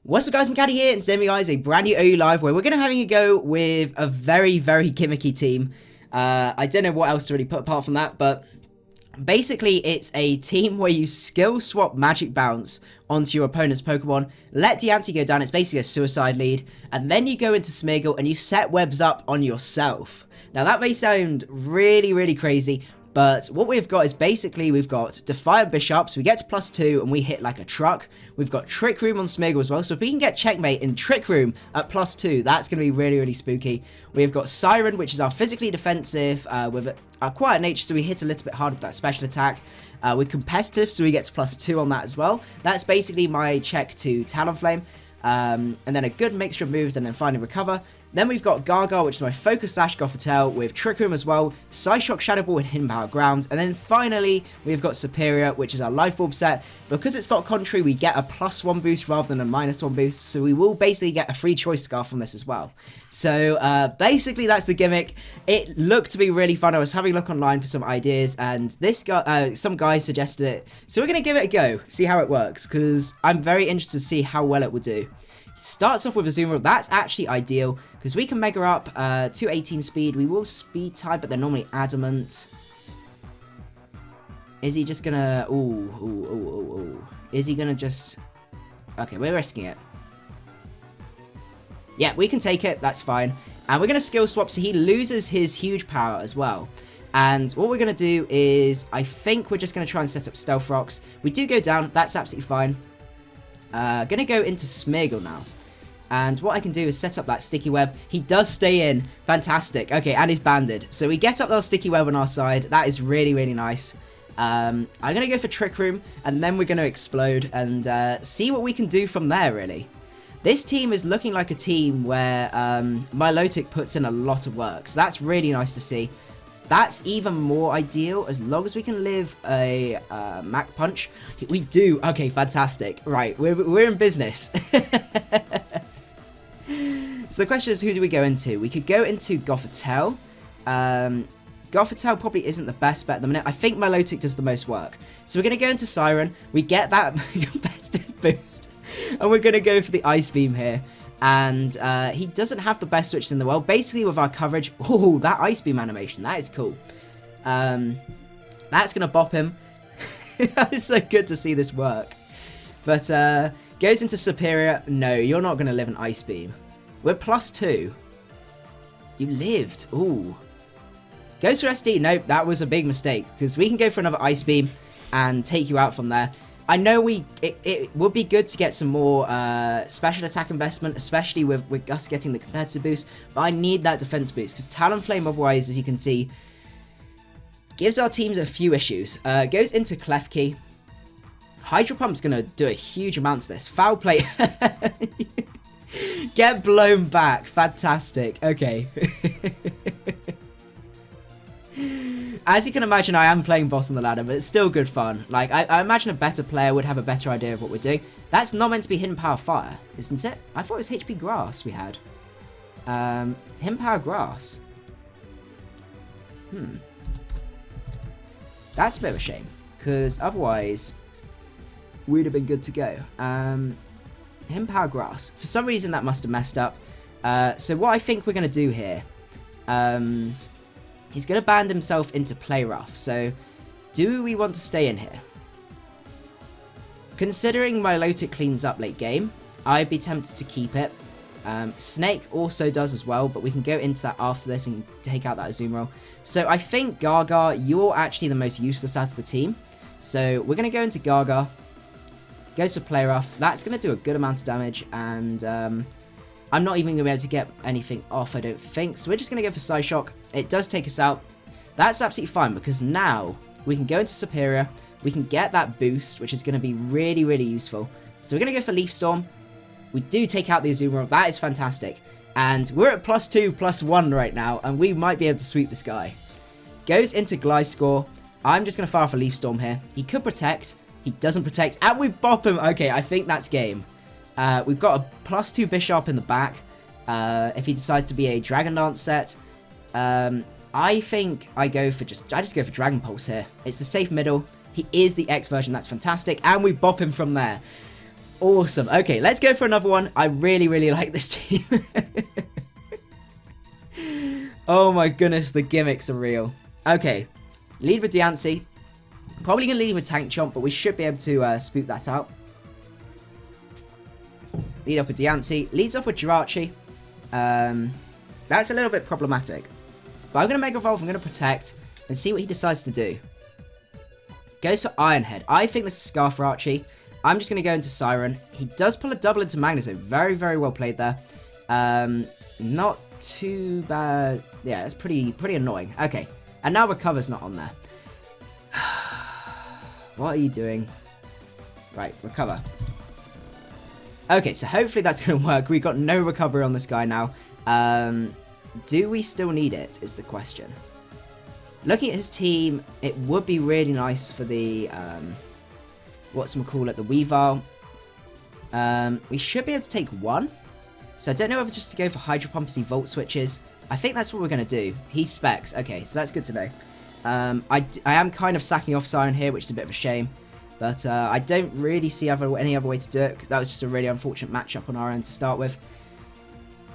What's up guys, macadii here, and today guys, a brand new OU Live where we're going to having a go with a very gimmicky team. I don't know what else to really put apart from that, but basically it's a team where you skill swap Magic Bounce onto your opponent's Pokemon, let Diancie go down, it's basically a suicide lead, and then you go into Smeargle and you set webs up on yourself. Now that may sound really crazy, but what we've got is basically we've got Defiant Bisharp, so we get to +2 and we hit like a truck. We've got Trick Room on Smeargle as well, so if we can get Checkmate in Trick Room at +2, that's going to be really spooky. We've got Siren, which is our physically defensive with our Quiet Nature, so we hit a little bit harder with that special attack. We're competitive, so we get to +2 on that as well. That's basically my check to Talonflame, and then a good mixture of moves, and then finally recover. Then we've got Gaga, which is my Focus Sash Gothitelle with Trick Room as well, Psyshock Shadow Ball and Hidden Power Ground, and then finally we've got Superior, which is our Life Orb set. Because it's got Contrary, we get a +1 boost rather than a -1 boost, so we will basically get a free choice scarf from this as well. So basically that's the gimmick. It looked to be really fun. I was having a look online for some ideas, and this guy, some guy suggested it, so we're going to give it a go, see how it works, because I'm very interested to see how well it will do. Starts off with a Zoom Roll. That's actually ideal because we can Mega up to 18 speed. We will speed type, but they're normally adamant. Is he just gonna... Ooh. Is he gonna just... Okay, we're risking it. Yeah, we can take it. That's fine. And we're gonna skill swap so he loses his huge power as well. And what we're gonna do is, I think we're just gonna try and set up Stealth Rocks. We do go down. That's absolutely fine. Gonna go into Smeargle now, and what I can do is set up that sticky web. He does stay in, fantastic. Okay, and he's banded, so we get up our sticky web on our side. That is really nice. I'm gonna go for Trick Room, and then we're gonna explode and see what we can do from there. Really, this team is looking like a team where Milotic puts in a lot of work, so that's really nice to see. That's even more ideal as long as we can live a Mac Punch. We do. Okay, fantastic. Right, we're in business. So the question is, who do we go into? We could go into Gothitelle. Gothitelle probably isn't the best bet at the minute. I think Milotic does the most work. So we're going to go into Siren. We get that competitive boost. And we're going to go for the Ice Beam here. And he doesn't have the best switches in the world. Basically, with our coverage... Oh, that Ice Beam animation. That is cool. That's going to bop him. It's so good to see this work. But goes into Superior. No, you're not going to live an Ice Beam. We're +2. You lived. Ooh. Goes for SD. Nope, that was a big mistake. Because we can go for another Ice Beam and take you out from there. I know it would be good to get some more special attack investment, especially with us getting the competitive boost, but I need that defense boost, because Talonflame otherwise, as you can see, gives our teams a few issues. Goes into Klefki. Hydro Pump's going to do a huge amount to this. Foul Play. Get blown back. Fantastic. Okay. As you can imagine, I am playing boss on the ladder, but it's still good fun. Like, I imagine a better player would have a better idea of what we're doing. That's not meant to be Hidden Power Fire, isn't it? I thought it was HP Grass we had. Hidden Power Grass. That's a bit of a shame, because otherwise, we'd have been good to go. Hidden Power Grass. For some reason, that must have messed up. So what I think we're going to do here... he's going to band himself into Play Rough, so do we want to stay in here? Considering Milotic cleans up late game, I'd be tempted to keep it. Snake also does as well, but we can go into that after this and take out that Zoom Roll. So I think Gaga, you're actually the most useless out of the team. So we're going to go into Gaga, goes to Play Rough. That's going to do a good amount of damage, and I'm not even going to be able to get anything off, I don't think. So we're just going to go for Psyshock. It does take us out. That's absolutely fine, because now we can go into Superior. We can get that boost, which is going to be really useful. So we're going to go for Leaf Storm. We do take out the Azumarill. That is fantastic. And we're at +2, +1 right now, and we might be able to sweep this guy. Goes into Gliscor. I'm just going to fire off a Leaf Storm here. He could protect. He doesn't protect. And we bop him. Okay, I think that's game. We've got a +2 Bisharp in the back. If he decides to be a Dragon Dance set. I think I just go for Dragon Pulse here. It's the safe middle. He is the X version. That's fantastic. And we bop him from there. Awesome. Okay, let's go for another one. I really, really like this team. Oh my goodness, the gimmicks are real. Okay, lead with Diancie. Probably going to lead with Tank Chomp, but we should be able to spook that out. Lead up with Diancie. Leads off with Jirachi. That's a little bit problematic. But I'm going to Mega Evolve, I'm going to Protect, and see what he decides to do. Goes for Iron Head. I think this is Scarf for Archie. I'm just going to go into Siren. He does pull a double into Magneto. Very, very well played there. Not too bad. Yeah, it's pretty annoying. Okay, and now Recover's not on there. What are you doing? Right, Recover. Okay, so hopefully that's going to work. We've got no recovery on this guy now. Do we still need it, is the question. Looking at his team, it would be really nice for the, the Weavile. We should be able to take one. So I don't know whether just to go for Hydro Pump as he Volt Switches. I think that's what we're going to do. He Specs. Okay, so that's good to know. I am kind of sacking off Siren here, which is a bit of a shame. But I don't really see any other way to do it, because that was just a really unfortunate matchup on our end to start with.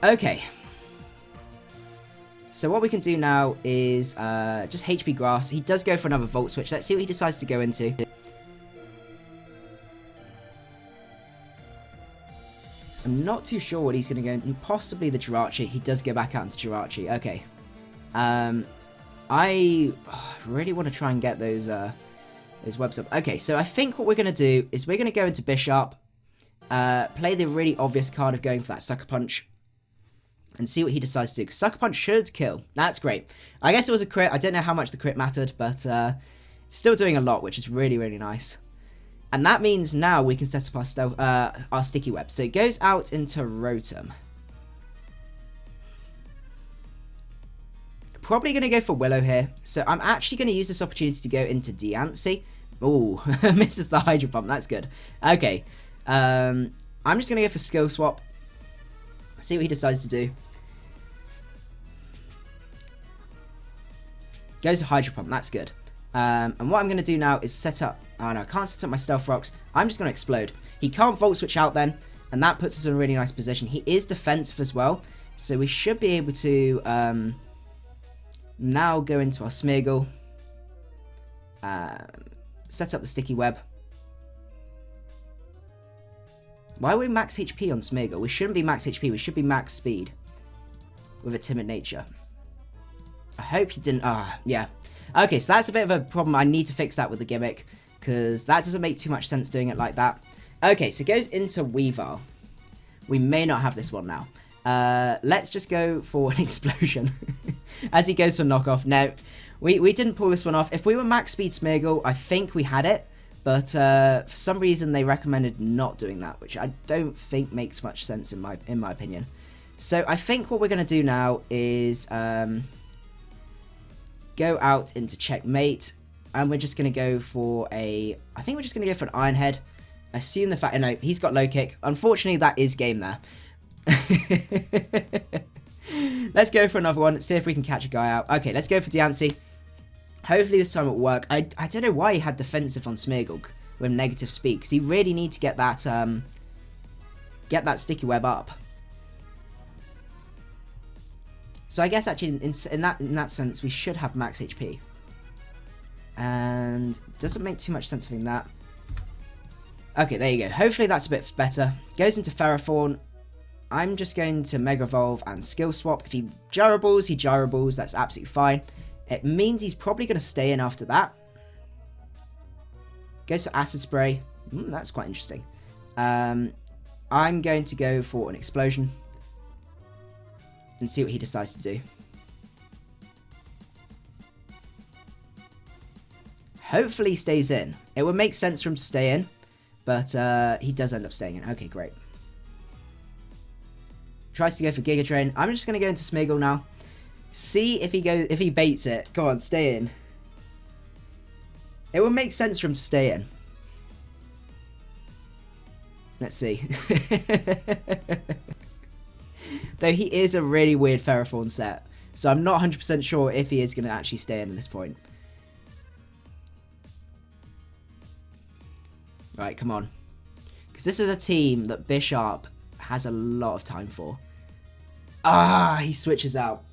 Okay. So what we can do now is just HP Grass. He does go for another Volt Switch. Let's see what he decides to go into. I'm not too sure what he's going to go into. Possibly the Jirachi. He does go back out into Jirachi. Okay. I really want to try and get those webs up. Okay, so I think what we're going to do is we're going to go into Bisharp. Play the really obvious card of going for that Sucker Punch. And see what he decides to do. Because Sucker Punch should kill. That's great. I guess it was a crit. I don't know how much the crit mattered. But still doing a lot, which is really, really nice. And that means now we can set up our Sticky Web. So it goes out into Rotom. Probably going to go for Willow here. So I'm actually going to use this opportunity to go into Diancie. Ooh, misses the Hydro Pump. That's good. Okay. I'm just going to go for Skill Swap. See what he decides to do. Goes to Hydro Pump. That's good. And what I'm going to do now is set up... Oh no, I can't set up my Stealth Rocks. I'm just going to Explode. He can't Volt Switch out then. And that puts us in a really nice position. He is defensive as well. So we should be able to... now go into our Smeargle. Set up the Sticky Web. Why are we max HP on Smeargle? We shouldn't be max HP. We should be max speed. With a Timid Nature. I hope you didn't... yeah. Okay, so that's a bit of a problem. I need to fix that with the Gimmick. Because that doesn't make too much sense doing it like that. Okay, so it goes into Weavile. We may not have this one now. Let's just go for an Explosion. As he goes for Knockoff. No, we didn't pull this one off. If we were max speed Smeargle, I think we had it. But for some reason they recommended not doing that, which I don't think makes much sense in my opinion. So I think what we're going to do now is go out into Checkmate. And we're just going to go for I think we're just going to go for an Iron Head. Assume the fact... No, he's got Low Kick. Unfortunately, that is game there. Let's go for another one. See if we can catch a guy out. Okay, let's go for Diancie. Hopefully this time it will work. I don't know why he had defensive on Smeargle with negative speed, because he really need to get that Sticky Web up. So I guess actually in that sense we should have max HP. And doesn't make too much sense having that. Okay, there you go. Hopefully that's a bit better. Goes into Ferrothorn. I'm just going to Mega Evolve and Skill Swap. If he Gyroballs, he Gyroballs. That's absolutely fine. It means he's probably going to stay in after that. Goes for Acid Spray. That's quite interesting. I'm going to go for an Explosion. And see what he decides to do. Hopefully he stays in. It would make sense for him to stay in. But he does end up staying in. Okay, great. Tries to go for Giga Drain. I'm just going to go into Smeargle now. See if he baits it. Go on, stay in. It would make sense for him to stay in. Let's see. Though he is a really weird Ferrothorn set. So I'm not 100% sure if he is going to actually stay in at this point. Right, come on. Because this is a team that Bisharp has a lot of time for. Ah, he switches out.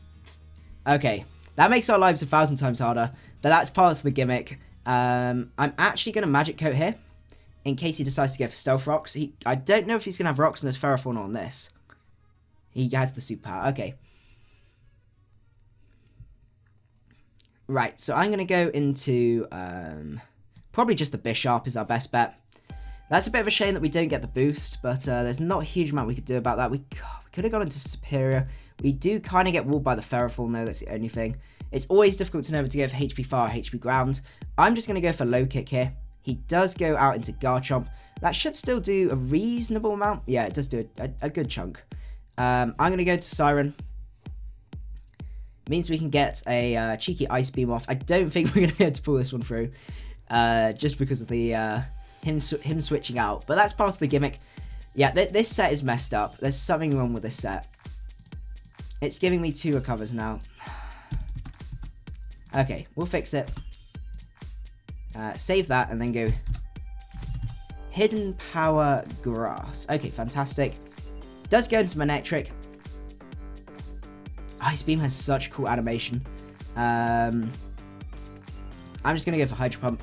Okay, that makes our lives 1,000 times harder, but that's part of the gimmick. I'm actually going to Magic Coat here, in case he decides to go for Stealth Rocks. I don't know if he's going to have Rocks and his Ferrothorn on this. He has the superpower. Okay. Right, so I'm going to go into... probably just the Bisharp is our best bet. That's a bit of a shame that we don't get the boost, but there's not a huge amount we could do about that. We could have gone into Superior. We do kind of get walled by the Ferrothorn, though. That's the only thing. It's always difficult to know whether to go for HP Fire or HP Ground. I'm just going to go for Low Kick here. He does go out into Garchomp. That should still do a reasonable amount. Yeah, it does do a good chunk. I'm going to go to Siren. Means we can get a cheeky Ice Beam off. I don't think we're going to be able to pull this one through. Just because of the him switching out. But that's part of the gimmick. Yeah, this set is messed up. There's something wrong with this set. It's giving me 2 recovers now. Okay, we'll fix it. Save that and then go Hidden Power Grass. Okay, fantastic. Does go into Manectric. Ice Beam has such cool animation. I'm just going to go for Hydro Pump.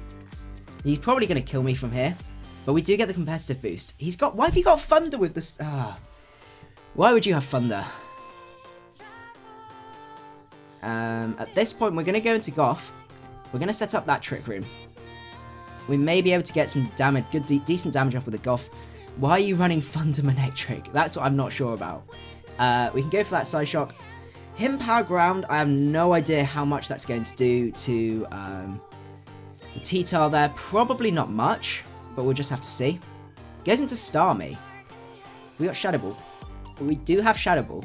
He's probably going to kill me from here. But we do get the competitive boost. Why have you got Thunder with this? Why would you have Thunder? At this point, we're going to go into Goth. We're going to set up that Trick Room. We may be able to get some damage, decent damage off with the Goth. Why are you running Thunder Manectric? That's what I'm not sure about. We can go for that Psyshock. Him Power Ground, I have no idea how much that's going to do to T-Tar there. Probably not much, but we'll just have to see. Goes into Starmie. We got Shadow Ball. We do have Shadow Ball.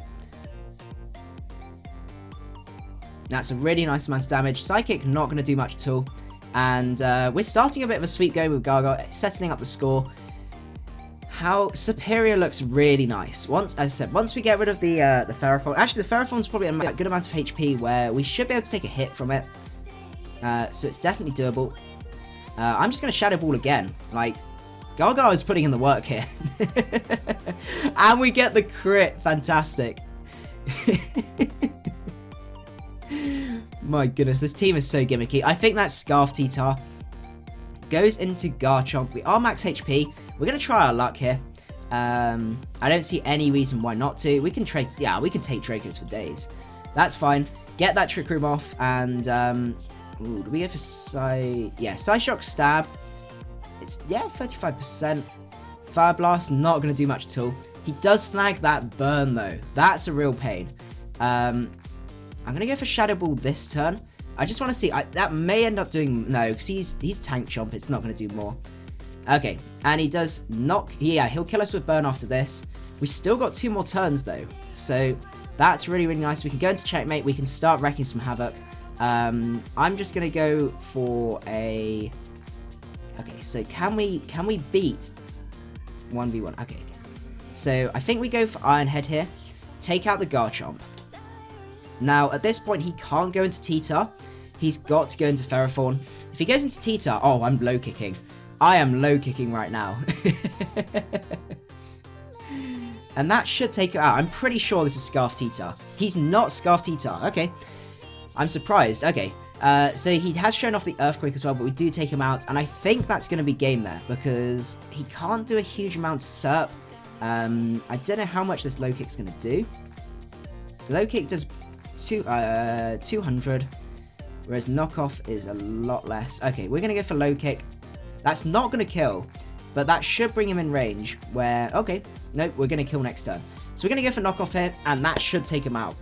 That's a really nice amount of damage. Psychic, not going to do much at all. And we're starting a bit of a sweep going with Gargoyle, settling up the score. How Superior looks really nice. As I said, once we get rid of the Ferrothorn, actually the Ferrothorn's probably a good amount of HP where we should be able to take a hit from it. So it's definitely doable. I'm just going to Shadow Ball again. Like, Gargoyle is putting in the work here. And we get the crit. Fantastic. My goodness, this team is so gimmicky. I think that Scarf T-Tar goes into Garchomp. We are max HP. We're going to try our luck here. I don't see any reason why not to. We can trade. Yeah, we can take Dracos for days. That's fine. Get that Trick Room off. And, ooh, do we go for Psyshock Stab. It's, 35%. Fire Blast, not going to do much at all. He does snag that burn, though. That's a real pain. I'm going to go for Shadow Ball this turn. I just want to see. That may end up doing... No, because he's Tank Chomp. It's not going to do more. Okay, and he does knock... Yeah, he'll kill us with Burn after this. We still got 2 more turns, though. So, that's really, really nice. We can go into Checkmate. We can start wrecking some havoc. I'm just going to go for a... Okay, so can we beat 1v1? Okay. So, I think we go for Iron Head here. Take out the Garchomp. Now, at this point, he can't go into T-Tar. He's got to go into Ferrothorn. If he goes into T-Tar... Oh, I'm low kicking. I am low kicking right now. And that should take it out. I'm pretty sure this is Scarf T-Tar. He's not Scarf T-Tar. Okay. I'm surprised. Okay. So he has shown off the Earthquake as well, but we do take him out. And I think that's going to be game there because he can't do a huge amount of SERP. I don't know how much this low kick's going to do. The low kick does 200, whereas knockoff is a lot less. Okay, we're going to go for low kick. That's not going to kill, but that should bring him in range where... Okay, nope, we're going to kill next turn. So we're going to go for knockoff here, and that should take him out.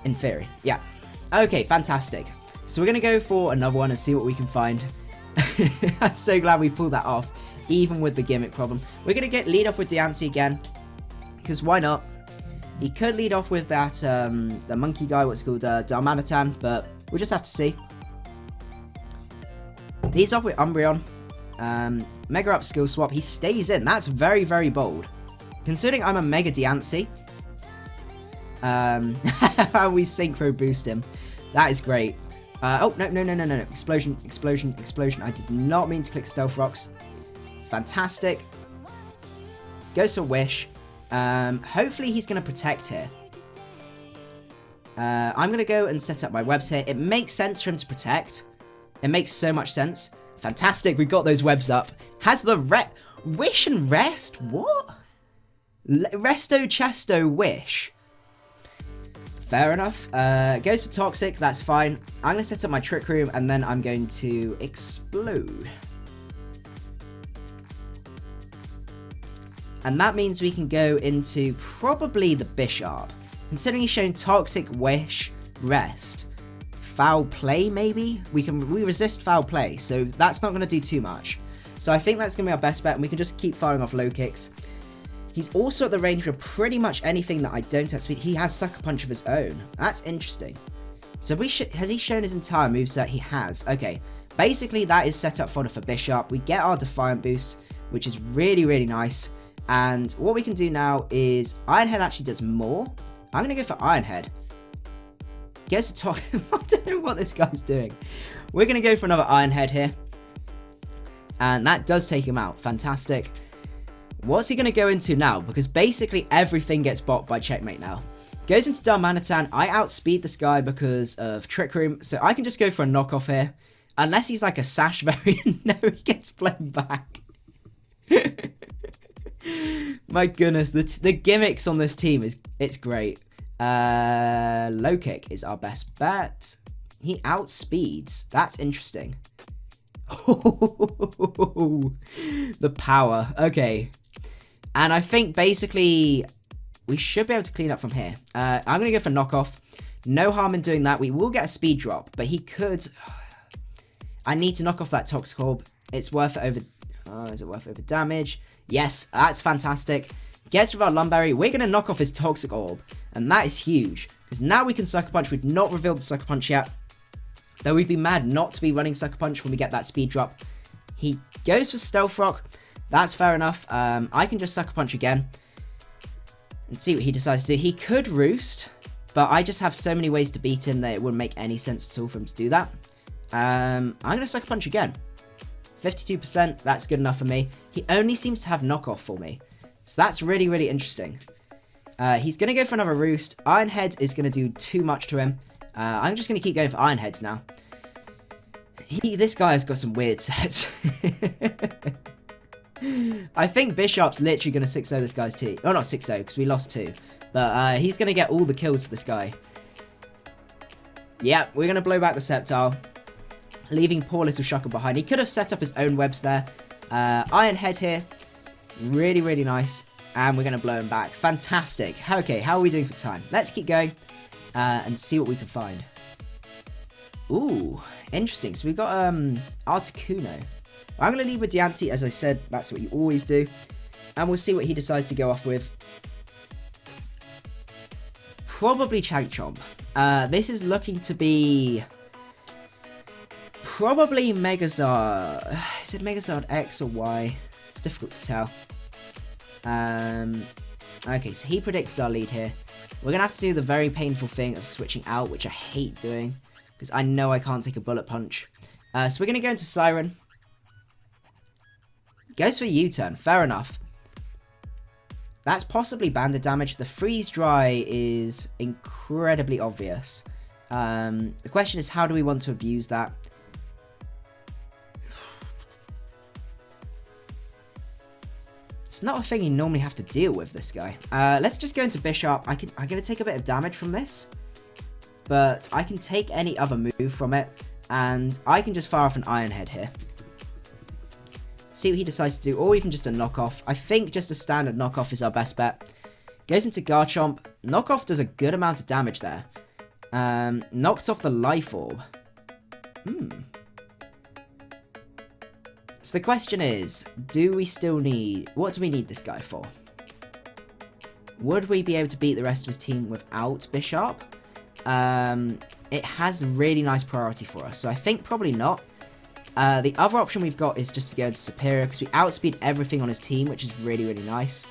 In theory, yeah. Okay, fantastic. So we're going to go for another one and see what we can find. I'm so glad we pulled that off, even with the gimmick problem. We're going to lead off with Diancie again, because why not? He could lead off with that, the monkey guy, what's called Darmanitan, but we'll just have to see. Leads off with Umbreon. Mega Up skill swap. He stays in. That's very, very bold. Considering I'm a Mega Diancie. We synchro boost him. That is great. Oh, no. Explosion. I did not mean to click Stealth Rocks. Fantastic. Goes to Wish. Hopefully he's going to protect here. I'm going to go and set up my webs here. It makes sense for him to protect. It makes so much sense. Fantastic, we got those webs up. Has the Wish and Rest? What? Resto, Chesto, Wish. Fair enough. Goes to Toxic, that's fine. I'm going to set up my Trick Room, and then I'm going to Explode. And that means we can go into probably the Bisharp. Considering he's shown Toxic, Wish, Rest. Foul Play, maybe? We resist Foul Play, so that's not going to do too much. So I think that's going to be our best bet, and we can just keep firing off low kicks. He's also at the range for pretty much anything that I don't have speed. He has Sucker Punch of his own. That's interesting. So has he shown his entire moveset? He has. Okay. Basically, that is set up fodder for Bisharp. We get our Defiant boost, which is really, really nice. And what we can do now is Iron Head actually does more. I'm going to go for Iron Head. Goes to talk. I don't know what this guy's doing. We're going to go for another Iron Head here. And that does take him out. Fantastic. What's he going to go into now? Because basically everything gets blocked by Checkmate now. Goes into Darmanitan. I outspeed this guy because of Trick Room. So I can just go for a knockoff here. Unless he's like a Sash variant. No, he gets blown back. My goodness. The gimmicks on this team, it's great. Low kick is our best bet. He outspeeds. That's interesting. The power. Okay. And I think basically we should be able to clean up from here. I'm going to go for knockoff. No harm in doing that. We will get a speed drop, but he could... I need to knock off that Toxic Orb. It's worth it over... is it worth it over damage? Yes, that's fantastic. Gets rid of our Lumberry. We're going to knock off his Toxic Orb. And that is huge. Because now we can Sucker Punch. We've not revealed the Sucker Punch yet. Though we'd be mad not to be running Sucker Punch when we get that speed drop. He goes for Stealth Rock. That's fair enough. I can just Sucker Punch again. And see what he decides to do. He could Roost. But I just have so many ways to beat him that it wouldn't make any sense at all for him to do that. I'm going to Sucker Punch again. 52%. That's good enough for me. He only seems to have knockoff for me. So that's really, really interesting. He's going to go for another Roost. Iron Head is going to do too much to him. I'm just going to keep going for Iron Heads now. This guy has got some weird sets. I think Bisharp's literally going to 6-0 this guy's team. Oh, not 6-0, because we lost 2. But he's going to get all the kills for this guy. Yeah, we're going to blow back the Sceptile. Leaving poor little Shuckle behind. He could have set up his own webs there. Iron Head here. Really, really nice. And we're going to blow him back. Fantastic. Okay, how are we doing for time? Let's keep going. And see what we can find. Ooh, interesting. So we've got Articuno. I'm going to lead with Diancie. As I said, that's what you always do. And we'll see what he decides to go off with. Probably Chomp. This is looking to be... probably Megazard. Is it Megazard X or Y? It's difficult to tell. Okay, so he predicts our lead here. We're going to have to do the very painful thing of switching out, which I hate doing. Because I know I can't take a Bullet Punch. So we're going to go into Siren. Goes for U-turn. Fair enough. That's possibly banded damage. The Freeze Dry is incredibly obvious. The question is, how do we want to abuse that? It's not a thing you normally have to deal with, this guy. Let's just go into Bisharp. I'm going to take a bit of damage from this. But I can take any other move from it. And I can just fire off an Iron Head here. See what he decides to do. Or even just a knockoff. I think just a standard knockoff is our best bet. Goes into Garchomp. Knockoff does a good amount of damage there. Knocks off the Life Orb. So the question is, do we still need... what do we need this guy for? Would we be able to beat the rest of his team without Bisharp? It has really nice priority for us, so I think probably not. The other option we've got is just to go into Superior, because we outspeed everything on his team, which is really, really nice.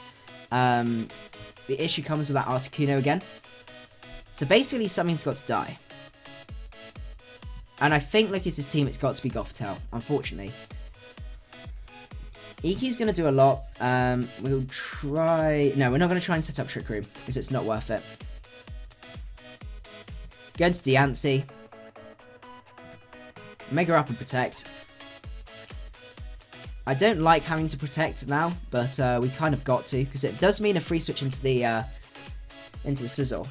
The issue comes with that Articuno again. So basically, something's got to die. And I think, look at his team, it's got to be Gothitelle, unfortunately. EQ's going to do a lot. We'll try... No, we're not going to try and set up Trick Room, because it's not worth it. Go into Diancie. Mega up and protect. I don't like having to protect now, but we kind of got to, because it does mean a free switch into the Sizzle.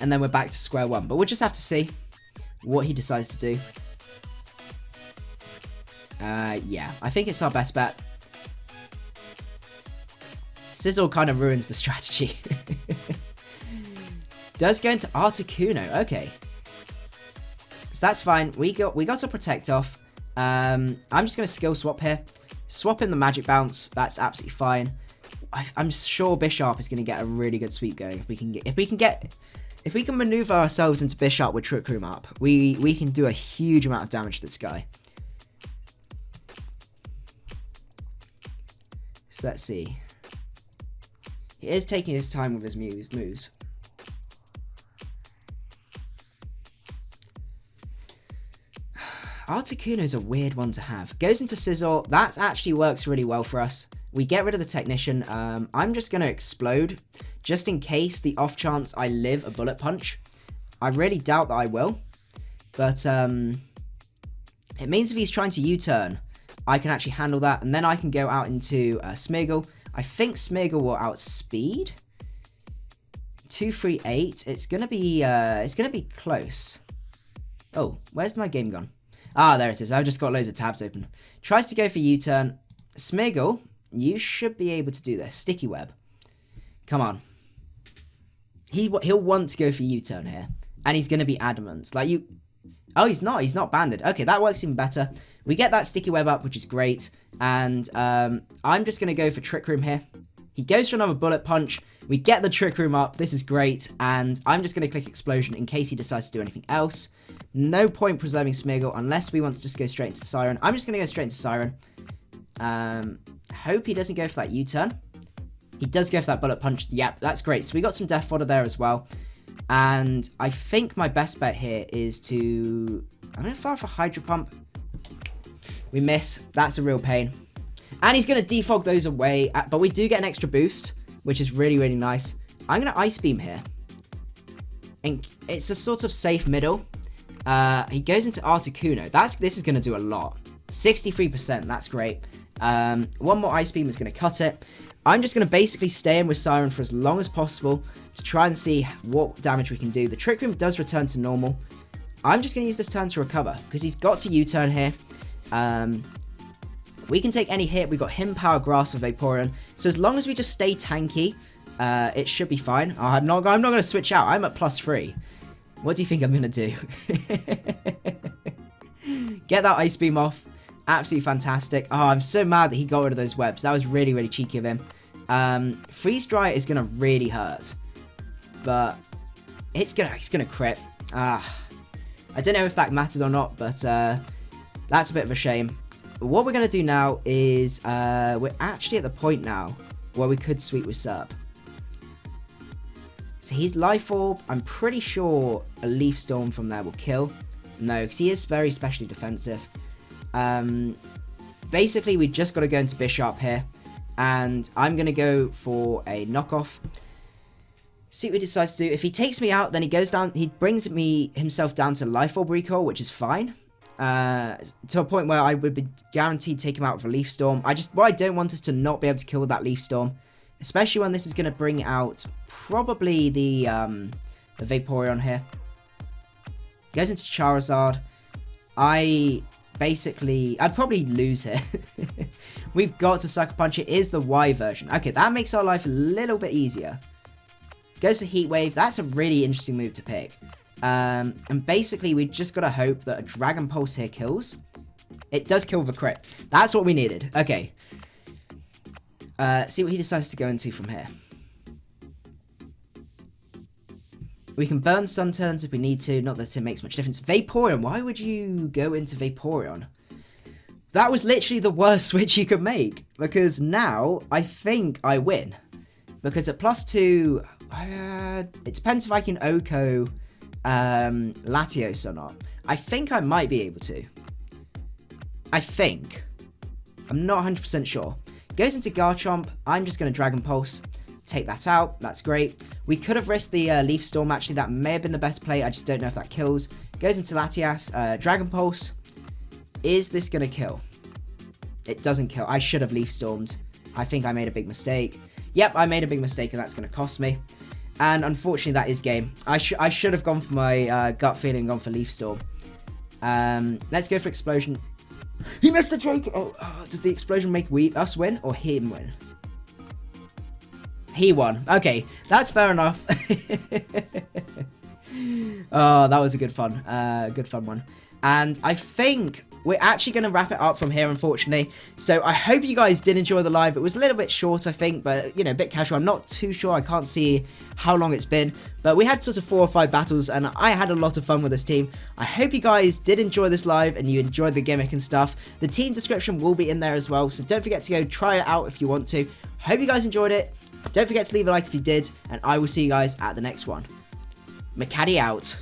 And then we're back to square one. But we'll just have to see what he decides to do. Yeah, I think it's our best bet. Sizzle kind of ruins the strategy. Does go into Articuno. Okay. So that's fine. We got to protect off. I'm just going to skill swap here. Swap in the magic bounce. That's absolutely fine. I'm sure Bisharp is going to get a really good sweep going. If we can maneuver ourselves into Bisharp with Trick Room up, we can do a huge amount of damage to this guy. So let's see. He is taking his time with his moves. Articuno is a weird one to have. Goes into Sizzle. That actually works really well for us. We get rid of the Technician. I'm just going to explode. Just in case, the off chance I live a Bullet Punch. I really doubt that I will. But it means if he's trying to U-turn, I can actually handle that. And then I can go out into Smeargle. I think Smeargle will outspeed. 238. It's gonna be close. Oh, where's my game gone? Ah, there it is. I've just got loads of tabs open. Tries to go for U-turn. Smeargle, you should be able to do this. Sticky Web. Come on. He'll want to go for U-turn here. And he's going to be adamant. Like you... Oh, he's not. He's not banded. Okay, that works even better. We get that Sticky Web up, which is great. And I'm just going to go for Trick Room here. He goes for another Bullet Punch. We get the Trick Room up. This is great. And I'm just going to click Explosion in case he decides to do anything else. No point preserving Smeargle unless we want to just go straight into Siren. I'm just going to go straight into Siren. Hope he doesn't go for that U-turn. He does go for that Bullet Punch. Yep, that's great. So we got some Death Fodder there as well. And I think my best bet here is to... I'm going to fire for Hydro Pump. We miss. That's a real pain. And he's going to defog those away. But we do get an extra boost, which is really, really nice. I'm going to Ice Beam here. And it's a sort of safe middle. He goes into Articuno. This is going to do a lot. 63%. That's great. One more Ice Beam is going to cut it. I'm just going to basically stay in with Siren for as long as possible to try and see what damage we can do. The Trick Room does return to normal. I'm just going to use this turn to recover because he's got to U-turn here. We can take any hit. We've got Him Power, Grass, or Vaporeon. So as long as we just stay tanky, it should be fine. Oh, I'm not going to switch out. I'm at +3. What do you think I'm going to do? Get that Ice Beam off. Absolutely fantastic. Oh, I'm so mad that he got rid of those webs. That was really, really cheeky of him. Freeze Dry is going to really hurt. But it's gonna crit. I don't know if that mattered or not, but that's a bit of a shame. What we're going to do now is we're actually at the point now where we could sweep with Serp. So he's Life Orb. I'm pretty sure a Leaf Storm from there will kill. No, because he is very specially defensive. Basically, we just got to go into Bisharp here. And I'm going to go for a knockoff. See what he decides to do. If he takes me out, then he goes down. He brings himself down to Life Orb recoil, which is fine. To a point where I would be guaranteed to take him out with a Leaf Storm. What I don't want is to not be able to kill that Leaf Storm. Especially when this is going to bring out probably the Vaporeon here. Goes into Charizard. I'd probably lose here. We've got to Sucker Punch. It is the Y version. Okay, that makes our life a little bit easier. Goes to Heat Wave. That's a really interesting move to pick. And basically, we just got to hope that a Dragon Pulse here kills. It does kill with a crit. That's what we needed. Okay. See what he decides to go into from here. We can burn Sun Turns if we need to. Not that it makes much difference. Vaporeon. Why would you go into Vaporeon? That was literally the worst switch you could make. Because now, I think I win. Because at +2... it depends if I can Oko Latios or not. I think I might be able to. I think. I'm not 100% sure. Goes into Garchomp. I'm just going to Dragon Pulse. Take that out. That's great. We could have risked the Leaf Storm, actually. That may have been the better play. I just don't know if that kills. Goes into Latias. Dragon Pulse. Is this going to kill? It doesn't kill. I should have Leaf Stormed. I think I made a big mistake. Yep, I made a big mistake, and that's going to cost me. And unfortunately, that is game. I should have gone for my gut feeling and gone for Leaf Storm. Let's go for Explosion. He missed the Drake. Oh, does the Explosion make us win or him win? He won. Okay, that's fair enough. Oh, that was a good fun one. And I think we're actually going to wrap it up from here, unfortunately. So I hope you guys did enjoy the live. It was a little bit short, I think, but, you know, a bit casual. I'm not too sure. I can't see how long it's been. But we had sort of 4 or 5 battles, and I had a lot of fun with this team. I hope you guys did enjoy this live, and you enjoyed the gimmick and stuff. The team description will be in there as well, so don't forget to go try it out if you want to. Hope you guys enjoyed it. Don't forget to leave a like if you did, and I will see you guys at the next one. Macadii out.